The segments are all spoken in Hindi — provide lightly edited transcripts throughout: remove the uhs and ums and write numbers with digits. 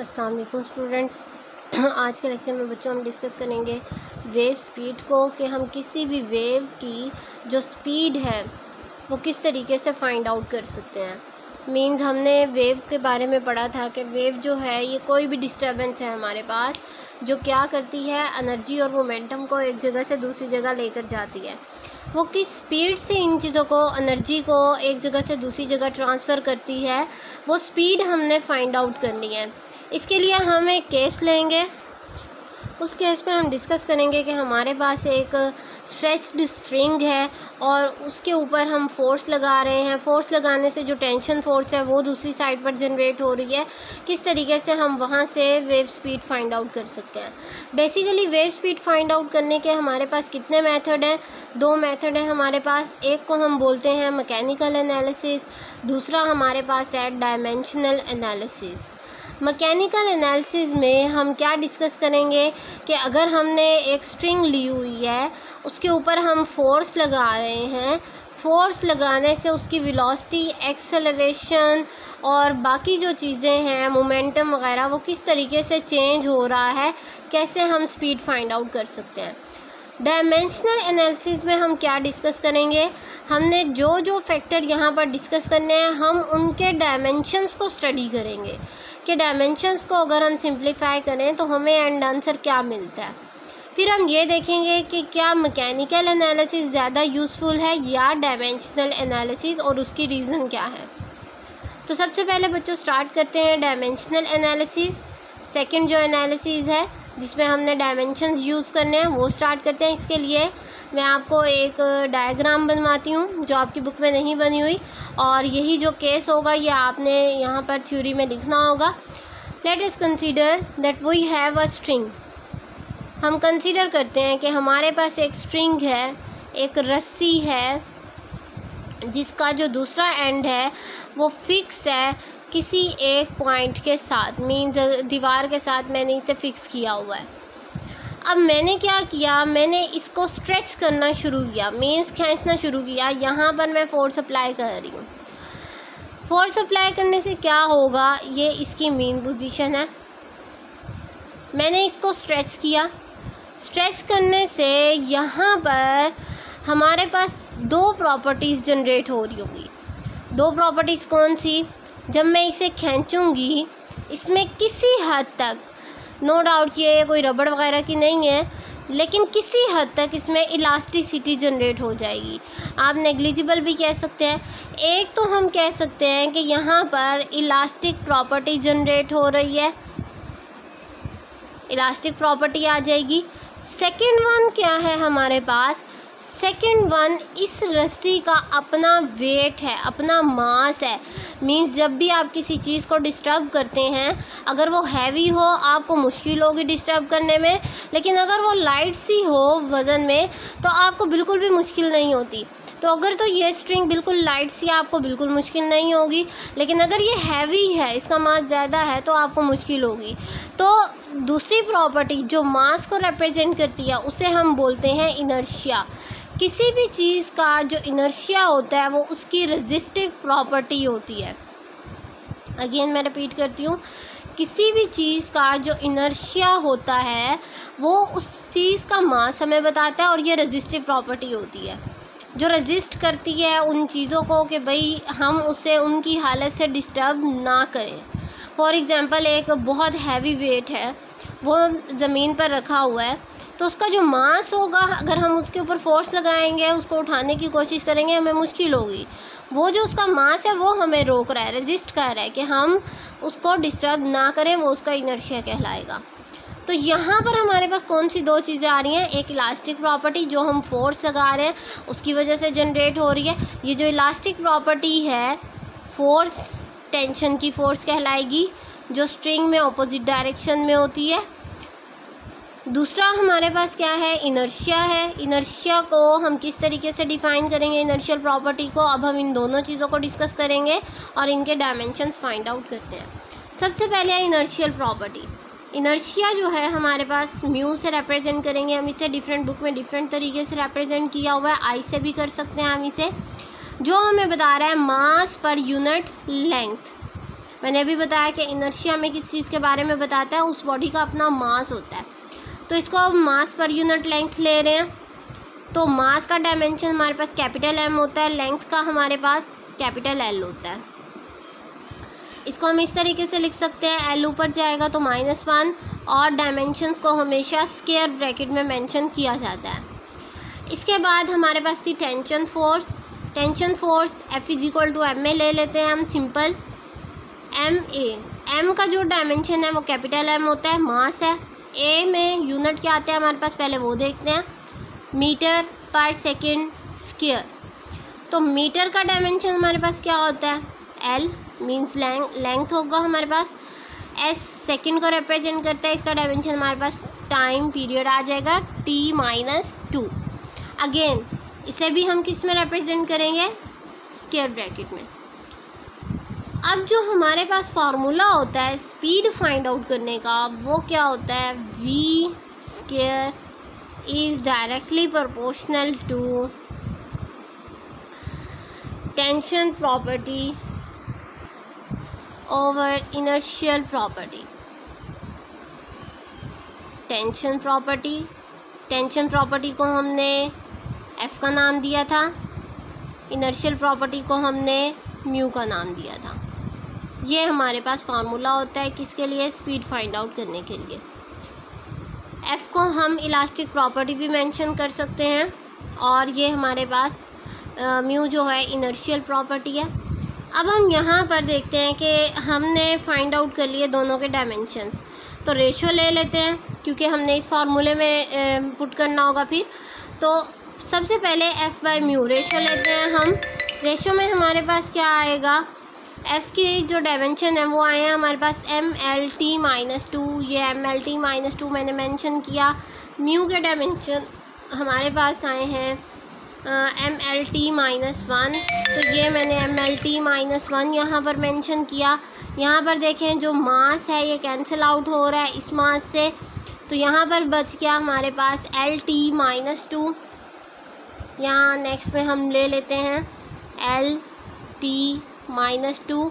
अस्सलाम वालेकुम स्टूडेंट्स। आज के लेक्चर में बच्चों हम डिस्कस करेंगे वेव स्पीड को, कि हम किसी भी वेव की जो स्पीड है वो किस तरीके से फाइंड आउट कर सकते हैं। मींस हमने वेव के बारे में पढ़ा था कि वेव जो है ये कोई भी डिस्टर्बेंस है हमारे पास जो क्या करती है, एनर्जी और मोमेंटम को एक जगह से दूसरी जगह लेकर जाती है। वो किस स्पीड से इन चीज़ों को, एनर्जी को एक जगह से दूसरी जगह ट्रांसफ़र करती है, वो स्पीड हमने फाइंड आउट करनी है। इसके लिए हम एक केस लेंगे, उस केस पे हम डिस्कस करेंगे कि हमारे पास एक स्ट्रेच्ड स्ट्रिंग है और उसके ऊपर हम फोर्स लगा रहे हैं। फोर्स लगाने से जो टेंशन फोर्स है वो दूसरी साइड पर जनरेट हो रही है। किस तरीके से हम वहाँ से वेव स्पीड फाइंड आउट कर सकते हैं। Basically wave speed find out करने के हमारे पास कितने मेथड हैं? दो मेथड हैं हमारे पास। एक को हम बोलते हैं मैकेनिकल एनालिसिस, दूसरा हमारे पास है डायमेंशनल एनालिसिस। मैकेनिकल एनालिसिस में हम क्या डिस्कस करेंगे कि अगर हमने एक स्ट्रिंग ली हुई है, उसके ऊपर हम फोर्स लगा रहे हैं, फोर्स लगाने से उसकी वेलोसिटी, एक्सेलरेशन और बाकी जो चीज़ें हैं, मोमेंटम वगैरह, वो किस तरीके से चेंज हो रहा है, कैसे हम स्पीड फाइंड आउट कर सकते हैं। डायमेंशनल एनालिसिस में हम क्या डिस्कस करेंगे? हमने जो जो फैक्टर यहाँ पर डिस्कस करने हैं, हम उनके डायमेंशंस को स्टडी करेंगे कि डायमेंशंस को अगर हम सिंप्लीफाई करें तो हमें एंड आंसर क्या मिलता है। फिर हम ये देखेंगे कि क्या मैकेनिकल एनालिसिस ज़्यादा यूज़फुल है या डायमेंशनल एनालिसिस, और उसकी रीज़न क्या है। तो सबसे पहले बच्चों स्टार्ट करते हैं डायमेंशनल एनालिसिस। सेकंड जो एनालिसिस है जिसमें हमने डायमेंशंस यूज़ करने हैं वो स्टार्ट करते हैं। इसके लिए मैं आपको एक डायग्राम बनवाती हूँ जो आपकी बुक में नहीं बनी हुई, और यही जो केस होगा ये आपने यहाँ पर थ्योरी में लिखना होगा। Let us consider that we have a string. हम कंसीडर करते हैं कि हमारे पास एक स्ट्रिंग है, एक रस्सी है जिसका जो दूसरा एंड है वो फिक्स है किसी एक पॉइंट के साथ, मीन्स दीवार के साथ मैंने इसे फिक्स किया हुआ है। अब मैंने क्या किया, मैंने इसको स्ट्रेच करना शुरू किया, मीन्स खींचना शुरू किया। यहाँ पर मैं फोर्स अप्लाई कर रही हूँ। फोर्स अप्लाई करने से क्या होगा, ये इसकी मेन पोजीशन है। मैंने इसको स्ट्रेच किया। स्ट्रेच करने से यहाँ पर हमारे पास दो प्रॉपर्टीज़ जनरेट हो रही होंगी। दो प्रॉपर्टीज़ कौन सी? जब मैं इसे खींचूँगी इसमें किसी हद तक, नो डाउट ये कोई रबड़ वगैरह की नहीं है, लेकिन किसी हद तक इसमें इलास्टिसिटी जनरेट हो जाएगी। आप नेग्लिजिबल भी कह सकते हैं। एक तो हम कह सकते हैं कि यहाँ पर इलास्टिक प्रॉपर्टी जनरेट हो रही है, इलास्टिक प्रॉपर्टी आ जाएगी। सेकंड वन क्या है हमारे पास? सेकंड वन, इस रस्सी का अपना वेट है, अपना मास है। मींस जब भी आप किसी चीज़ को डिस्टर्ब करते हैं, अगर वो हैवी हो आपको मुश्किल होगी डिस्टर्ब करने में, लेकिन अगर वो लाइट सी हो वज़न में तो आपको बिल्कुल भी मुश्किल नहीं होती। तो अगर तो ये स्ट्रिंग बिल्कुल लाइट सी आपको बिल्कुल मुश्किल नहीं होगी, लेकिन अगर ये हैवी है, इसका मास ज़्यादा है, तो आपको मुश्किल होगी। तो दूसरी प्रॉपर्टी जो मास को रिप्रेजेंट करती है उसे हम बोलते हैं इनर्शिया। किसी भी चीज़ का जो इनर्शिया होता है वो उसकी रेजिस्टिव प्रॉपर्टी होती है। अगेन मैं रिपीट करती हूँ, किसी भी चीज़ का जो इनर्शिया होता है वो उस चीज़ का मास हमें बताता है, और ये रेजिस्टिव प्रॉपर्टी होती है जो रेजिस्ट करती है उन चीज़ों को कि भाई हम उसे उनकी हालत से डिस्टर्ब ना करें। फॉर एग्ज़ाम्पल एक बहुत हैवी वेट है, वो ज़मीन पर रखा हुआ है, तो उसका जो मास होगा, अगर हम उसके ऊपर फोर्स लगाएंगे, उसको उठाने की कोशिश करेंगे, हमें मुश्किल होगी। वो जो उसका मास है वो हमें रोक रहा है, रेजिस्ट कर रहा है कि हम उसको डिस्टर्ब ना करें, वो उसका इनर्शिया कहलाएगा। तो यहाँ पर हमारे पास कौन सी दो चीज़ें आ रही हैं? एक इलास्टिक प्रॉपर्टी जो हम फोर्स लगा रहे हैं उसकी वजह से जनरेट हो रही है। ये जो इलास्टिक प्रॉपर्टी है फोर्स, टेंशन की फोर्स कहलाएगी, जो स्ट्रिंग में ऑपोजिट डायरेक्शन में होती है। दूसरा हमारे पास क्या है? इनर्शिया है। इनर्शिया को हम किस तरीके से डिफ़ाइन करेंगे, इनर्शियल प्रॉपर्टी को? अब हम इन दोनों चीज़ों को डिस्कस करेंगे और इनके डायमेंशंस फाइंड आउट करते हैं। सबसे पहले है इनर्शियल प्रॉपर्टी। इनर्शिया जो है हमारे पास म्यू से रिप्रेजेंट करेंगे हम इसे। डिफरेंट बुक में डिफरेंट तरीके से रिप्रेजेंट किया हुआ है, आई से भी कर सकते हैं हम इसे, जो हमें बता रहा है मास पर यूनिट लेंथ। मैंने अभी बताया कि इनर्शिया में किस चीज़ के बारे में बताता है, उस बॉडी का अपना मास होता है। तो इसको अब मास पर यूनिट लेंथ ले रहे हैं, तो मास का डायमेंशन हमारे पास कैपिटल M होता है, लेंथ का हमारे पास कैपिटल L होता है। इसको हम इस तरीके से लिख सकते हैं, L ऊपर जाएगा तो -1, और डायमेंशंस को हमेशा स्क्वायर ब्रैकेट में मेंशन किया जाता है। इसके बाद हमारे पास थी tension force. Tension force F = ma ले लेते हैं हम, सिंपल M का जो डायमेंशन है वो कैपिटल M होता है, मास है। A में यूनिट क्या आते हैं हमारे पास, पहले वो देखते हैं, मीटर पर सेकेंड स्क्वायर। तो मीटर का डायमेंशन हमारे पास क्या होता है, L मीन्स लेंथ होगा हमारे पास, S सेकेंड को रिप्रेजेंट करता है, इसका डायमेंशन हमारे पास टाइम पीरियड आ जाएगा T-2। अगेन इसे भी हम किस में रिप्रेजेंट करेंगे, स्क्वायर ब्रैकेट में। अब जो हमारे पास फार्मूला होता है स्पीड फाइंड आउट करने का, वो क्या होता है, v² is directly proportional to tension property over inertial property. Tension property को हमने F का नाम दिया था, इनर्शियल प्रॉपर्टी को हमने म्यू का नाम दिया था। ये हमारे पास फार्मूला होता है किसके लिए, स्पीड फाइंड आउट करने के लिए। F को हम इलास्टिक प्रॉपर्टी भी मेंशन कर सकते हैं, और ये हमारे पास म्यू जो है इनर्शियल प्रॉपर्टी है। अब हम यहाँ पर देखते हैं कि हमने फाइंड आउट कर लिए दोनों के डायमेंशंस, तो रेशो ले लेते हैं क्योंकि हमने इस फार्मूले में पुट करना होगा फिर। तो सबसे पहले F/μ रेशो लेते हैं हम। रेशो में हमारे पास क्या आएगा, F की जो डायमेंशन है वो आए हैं हमारे पास mlt-2, ये mlt-2 मैंने मेंशन किया। म्यू के डायमेंशन हमारे पास आए हैं mlt-1, तो ये मैंने mlt-1 यहाँ पर मेंशन किया। यहाँ पर देखें जो मास है ये कैंसिल आउट हो रहा है इस मास से, तो यहाँ पर बच गया हमारे पास lt-2। यहाँ नेक्स्ट में हम ले लेते हैं lt-2,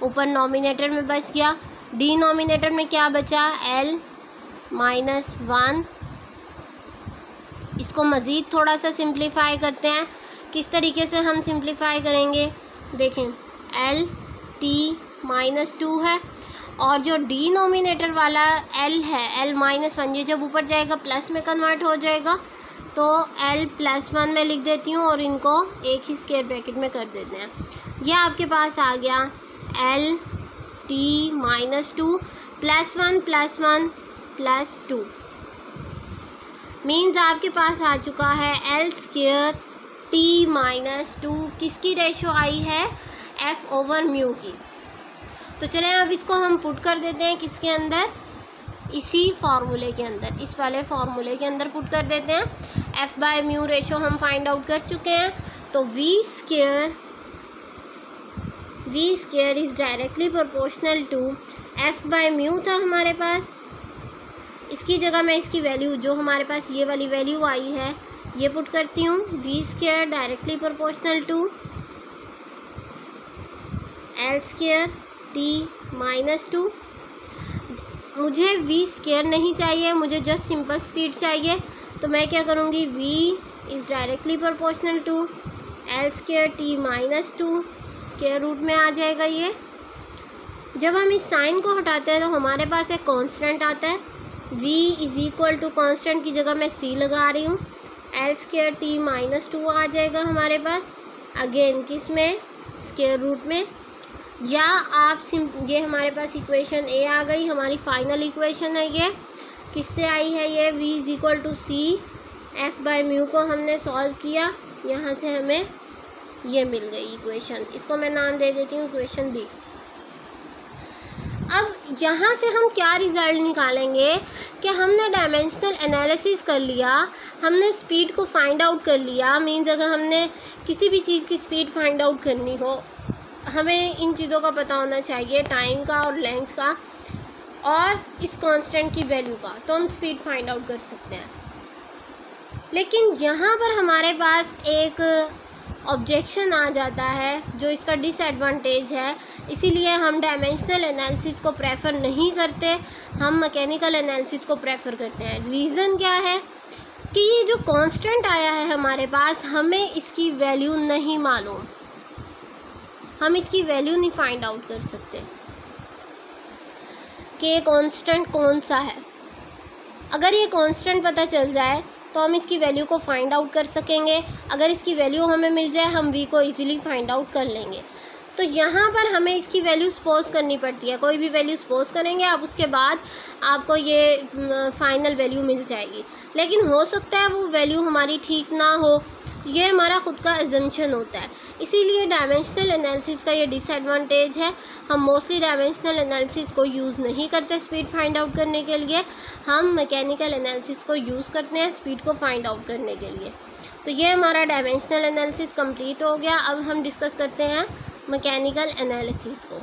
ऊपर नॉमिनेटर में बच गया, डिनोमिनेटर में क्या बचा, l-1। इसको मज़ीद थोड़ा सा सिंप्लीफाई करते हैं। किस तरीके से हम सिंप्लीफाई करेंगे, देखें lt-2 है, और जो डिनोमिनेटर वाला l है l-1, ये जब ऊपर जाएगा प्लस में कन्वर्ट हो जाएगा, तो l+1 में लिख देती हूँ और इनको एक ही स्क्वायर ब्रैकेट में कर देते हैं। यह आपके पास आ गया lt-2 +1 + 2 मीन्स आपके पास आ चुका है l² t-2 किसकी रेशो आई है, F/μ की। तो चलें अब इसको हम पुट कर देते हैं किसके अंदर, इसी फार्मूले के अंदर, इस वाले फार्मूले के अंदर पुट कर देते हैं। F/μ रेशो हम फाइंड आउट कर चुके हैं, तो v² is directly proportional to F/μ था हमारे पास। इसकी जगह मैं इसकी वैल्यू जो हमारे पास ये वाली वैल्यू आई है ये पुट करती हूँ, v² directly proportional to l² t-2। मुझे v² नहीं चाहिए, मुझे जस्ट सिंपल स्पीड चाहिए, तो मैं क्या करूँगी, v is directly proportional to l² t-2, square root में आ जाएगा ये। जब हम इस साइन को हटाते हैं तो हमारे पास एक कांस्टेंट आता है, v = कांस्टेंट की जगह मैं c लगा रही हूँ, l² t-2 आ जाएगा हमारे पास, अगेन किस में, स्क्वायर रूट में। या आप ये हमारे पास इक्वेशन a आ गई, हमारी फाइनल इक्वेशन है ये, किससे आई है ये, v = c, F/μ को हमने सॉल्व किया, यहाँ से हमें ये मिल गई इक्वेशन, इसको मैं नाम दे देती हूँ इक्वेशन b। अब यहाँ से हम क्या रिज़ल्ट निकालेंगे कि हमने डायमेंशनल एनालिसिस कर लिया, हमने स्पीड को फाइंड आउट कर लिया। मीन्स अगर हमने किसी भी चीज़ की स्पीड फाइंड आउट करनी हो, हमें इन चीज़ों का पता होना चाहिए, टाइम का और लेंथ का और इस कांस्टेंट की वैल्यू का, तो हम स्पीड फाइंड आउट कर सकते हैं। लेकिन यहाँ पर हमारे पास एक ऑब्जेक्शन आ जाता है जो इसका डिसएडवांटेज है इसीलिए हम डायमेंशनल एनालिसिस को प्रेफर नहीं करते, हम मैकेनिकल एनालिसिस को प्रेफर करते हैं। रीज़न क्या है कि ये जो कांस्टेंट आया है हमारे पास, हमें इसकी वैल्यू नहीं मालूम, हम इसकी वैल्यू नहीं फाइंड आउट कर सकते कि ये कांस्टेंट कौन सा है। अगर ये कांस्टेंट पता चल जाए तो हम इसकी वैल्यू को फाइंड आउट कर सकेंगे। अगर इसकी वैल्यू हमें मिल जाए, हम वी को इजीली फाइंड आउट कर लेंगे। तो यहाँ पर हमें इसकी वैल्यू सपोज करनी पड़ती है। कोई भी वैल्यू सपोज करेंगे आप, उसके बाद आपको ये फाइनल वैल्यू मिल जाएगी। लेकिन हो सकता है वो वैल्यू हमारी ठीक ना हो, ये हमारा ख़ुद का एजम्पशन होता है। इसीलिए डायमेंशनल एनालिसिस का ये डिसएडवांटेज है। हम मोस्टली डायमेंशनल एनालिसिस को यूज़ नहीं करते स्पीड फाइंड आउट करने के लिए, हम मैकेनिकल एनालिसिस को यूज़ करते हैं स्पीड को फाइंड आउट करने के लिए। तो ये हमारा डायमेंशनल एनालिसिस कंप्लीट हो गया। अब हम डिस्कस करते हैं मैकेनिकल एनालिसिस को।